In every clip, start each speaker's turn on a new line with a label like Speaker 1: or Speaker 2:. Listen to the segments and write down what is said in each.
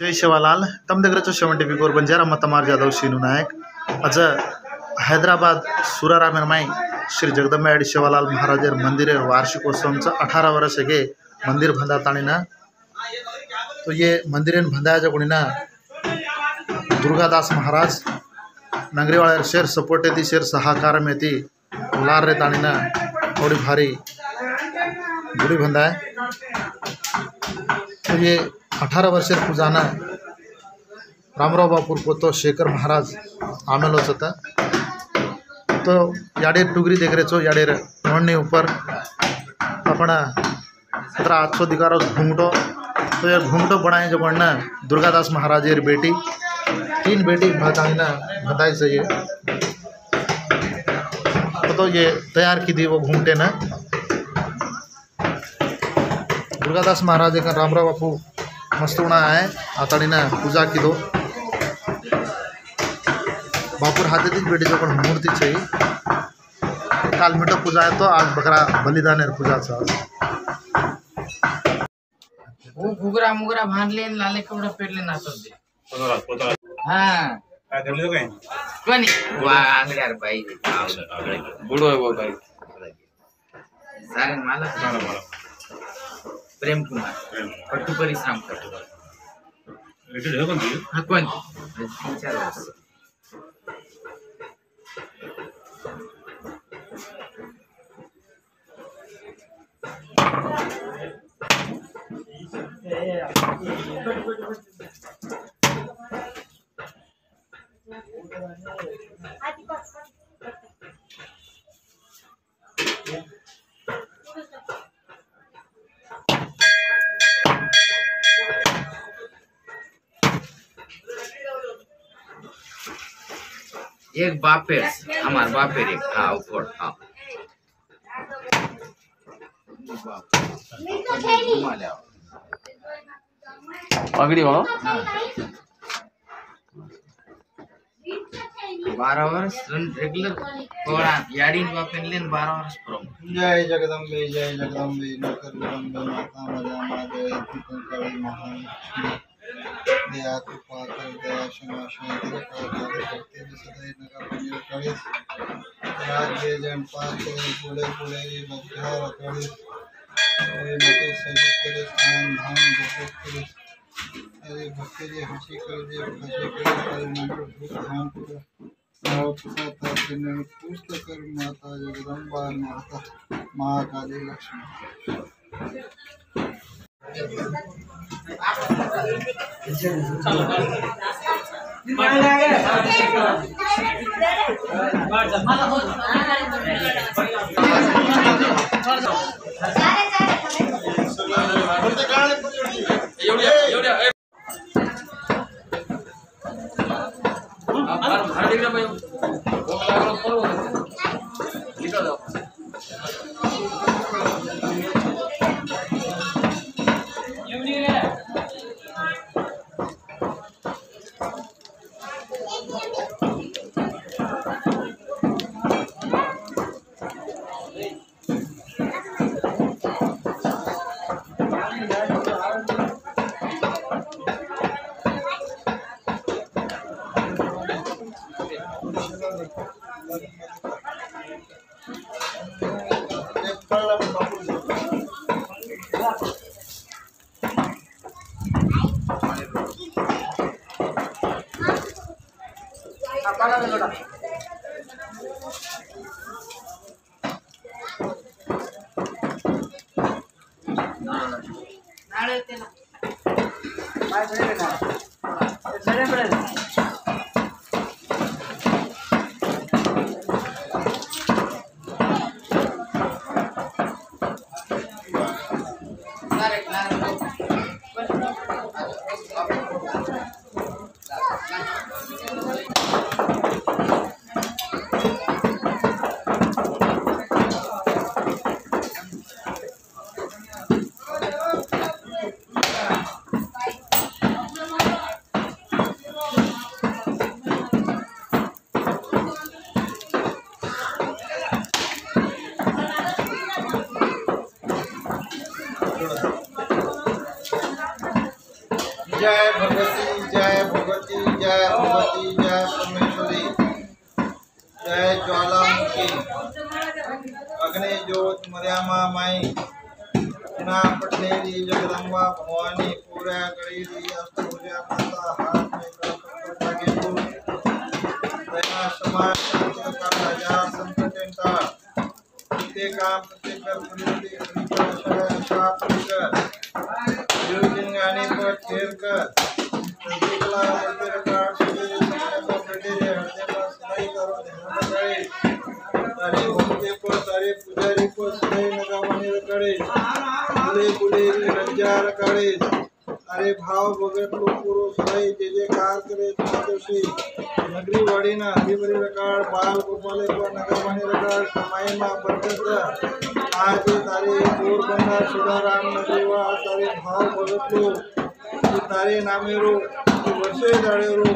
Speaker 1: जय शिवालाल तम దగ్గర सेवन टीवी कोर बंजारा मतमार जाधव सीनू नायक अज हैदराबाद सुरारामेरमाई श्री जगदंबा शिवालाल महाराजर मंदिर वार्षिकोत्सव 18 वर्ष के मंदिर भंदा ताणीना तो ये मंदिर भंदा जगुणीना दुर्गादास महाराज नगरीवाड़ा शेर सपोर्ट थी शेर सहाकार में थी लार रे ताणीना थोड़ी भारी गुड़ी भंदा है। तो ये 18 वर्षेर पूजाना रामराव बापूर को तो शेखर महाराज आमेलो होता। तो याडे टुगरी देख रहे छो याडे नोड़ने ऊपर अपना 1700 दिखारो घूंघटो। तो ये घूंघटो बनाए जो बढ़ना दुर्गादास महाराज की बेटी 3 बेटी बताई चाहिए। तो ये तैयार की थी वो घूंघटे ना दुर्गादास महाराज का रामराव बापू मस्तुणा है आताड़ी ना पूजा की दो बापुर हाथे थी बेटी जो मूर्ति चाहिए काल मिठो पूजा है। तो आज बकरा बलिदान पूजा
Speaker 2: वो घुगरा मुगरा भान लेन लाले कपड़ा पेट लेना तो दे हां काय करले काय कोणी वा अंगड्यार बाई बुडो है वो भाई सारे माला प्रेम कुमार पट्टू परिश्रम करतो रिटेल है कोणती हां कोणती 3-4 वर्ष एक बापेर हमार बापेर एक हाँ ऊपर हाँ
Speaker 3: पगड़ी वाला
Speaker 2: 12 वर्ष रेगुलर कोड़ा याडी बापेन लेन 12 वर्ष प्रोम
Speaker 4: जय जगदम्बे नकर जगदम्बे माता मजा मादे तितंकरी महान दया कृपा कर दया क्षमा शांति भक्ति सदैव नगर पुण्य करिस राज्य जन पाके पुले मध्य करिस और मते सभी करे स्थान धाम जप करिस अरे भक्ति रे हंसी कर दे हंसी कर मंत्र भूत ध्यान पूरा और प्रसाद चिन्ह पुष्ट कर माता जगदम्बा माता मां काली लक्ष्मी जय भगवान जय भगवती जय भगवती जय परमेश्वरी जय ज्वालामुखी अग्नि ज्योत मर्यामा माई ना पटनेरी जगदम्बा भवानी पूरा गणेरी अष्टभुजा माता हाथ में कलश के फूल दया समाज का हजार संकटता प्रत्येक काम प्रत्येक पुण्य हरिकर शाप कर योजन गाने पर ठेर कर प्रत्येकला मंदिर का सुधे समय को प्रदेरे हृदय में सदाई करो ध्यान करे तारे भक्ति को तारे पुजारी को सदाई नगा बने करे बुले बुले रंजार करे अरे भाव भगत लोग पुरो सदाई जय जयकार करे तुमसे नगरी वाड़ी ना हरिभरी रकाड़ बाल गोपाले को नगर बने रकाड़ कमाई में बरकत आज तारे दूर बंदा सुधाराम नगरीवा तारे भाव भगत लोग तारे नामेरो वर्षे दाड़ेरो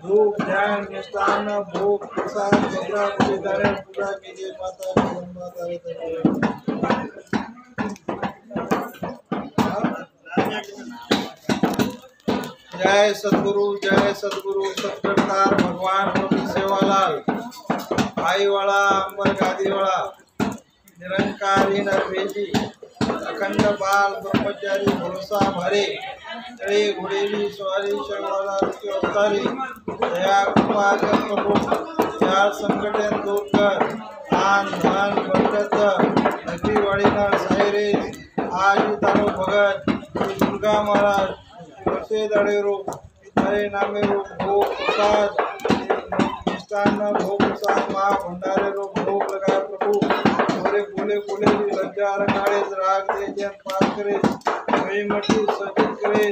Speaker 4: भोग ध्यान निष्ठान भोग प्रसाद जगरा पूरे दाड़े पूरा कीजिए माता जगदम्बा तारे जय सतगुरु सतकर्तार भगवान प्रभु सेवालाल भाई वाला अंबर गादी वाला निरंकारी नरभेदी अखंड बाल ब्रह्मचारी भरोसा भरे चढ़े घोड़ेली सवारी शंवाला के अवतारी दया कृपा कर प्रभु यार संकट दूर कर आन धन बरकत नगरी वाड़ी ना सायरे आज तारो भगत दुर्गा महाराज वर्षे दाड़ेरो तारे नामेरो भोग प्रसाद मिष्टान भोग प्रसाद महा भंडारे रो भोग लगा प्रभु बोले बोले लज्जा रखाड़े राग दे जन पार करे वही मटी सजित करे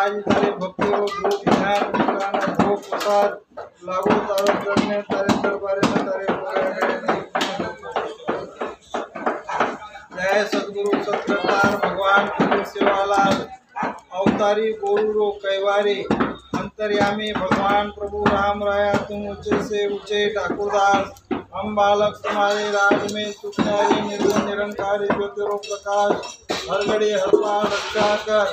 Speaker 4: आज तारे भक्ति रो भोग ध्यान मिष्टान भोग प्रसाद लागो तारो करने तारे दरबारे में तारे जय सतगुरु सतकर्तार भगवान प्रभु सेवालाल अवतारी गोरु कैवारी अंतर्यामी भगवान प्रभु राम राया तुम ऊंचे से ऊंचे ठाकुरदास हम बालक तुम्हारे राज में सुखनारी निर्गुण निरंकारी ज्योतिरो प्रकाश हर घड़ी हर बार रक्षा कर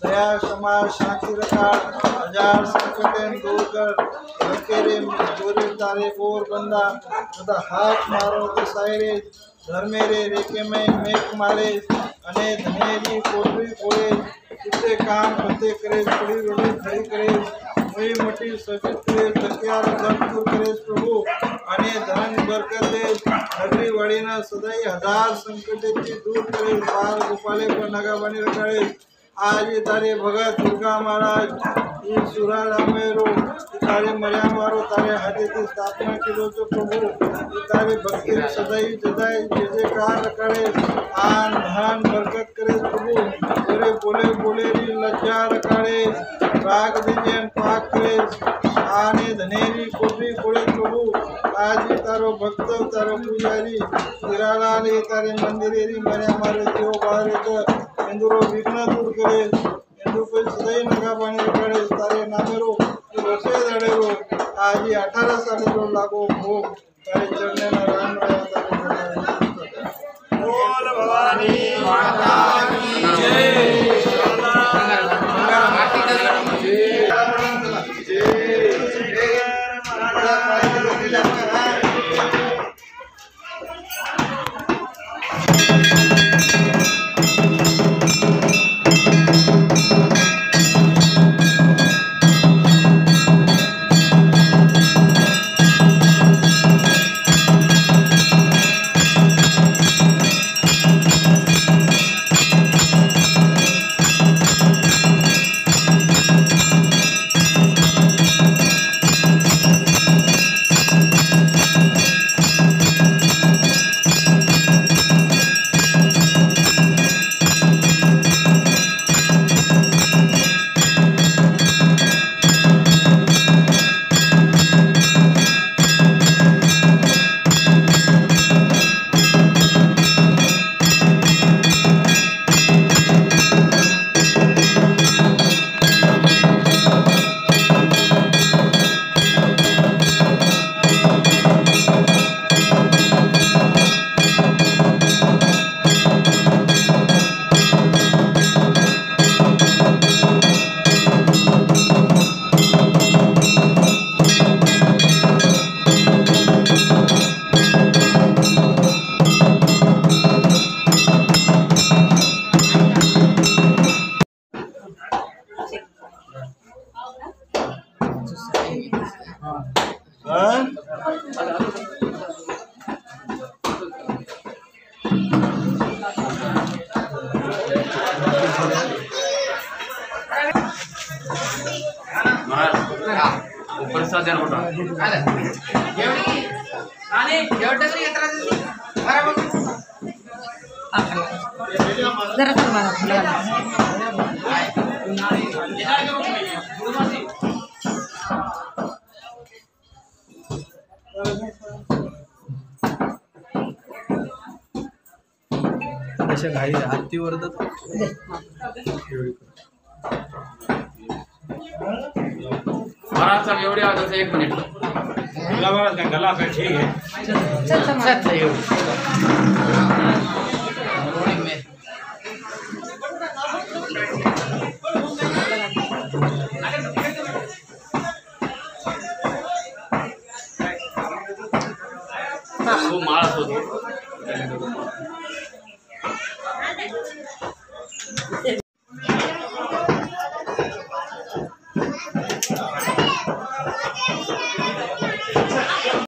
Speaker 4: दया क्षमा शांति रखा हजार संकटें दूर कर धकेरे जोरे तारे बोर बंदा तथा हाथ मारो तो सायरे धर्मेरे रेके में मेक मारे अने धनेरी कोटरी कोरे कितने काम करते करे बड़ी बड़ी खड़ी करे वही मटी सचित करे तकियार धन करे प्रभु अने धन बरकत दे नगरी वाड़ी ना सदाई हजार संकट दूर करे बाल गोपाले को नगा बनी रखाड़े आज तारे भगत दुर्गा महाराज ये सुरा रामेरो तारे मर्या मारो तारे हाथे की स्थापना किलो तो प्रभु तारे भक्ति सदाई जदाई जैसे कार करे आन धन बरकत करे प्रभु बोले बोले बोले री लज्जा रखाड़े राग दीजन पाक करे आने धनेरी कोटरी कोड़े प्रभु आज तारो भक्त तारो पुजारी गिरालाल तारे मंदिरे री मर्या मारे देव बाहर तो इंदुरो विघ्न दूर करे इंदु पे सदाई नगा पानी रखाड़े तारे नामेरो वर्षे दाड़ेरो आज 18 साल रो लागो भोग तारे चढ़ने ना राम राया तारे बोल भवानी माता की जय
Speaker 3: महाराज प्रसाद द्या मोठा
Speaker 5: जरा
Speaker 6: अशा घाई आरती वरदत
Speaker 3: महाराज साहेब एवढी आवाज 1 मिनिट माळा होतो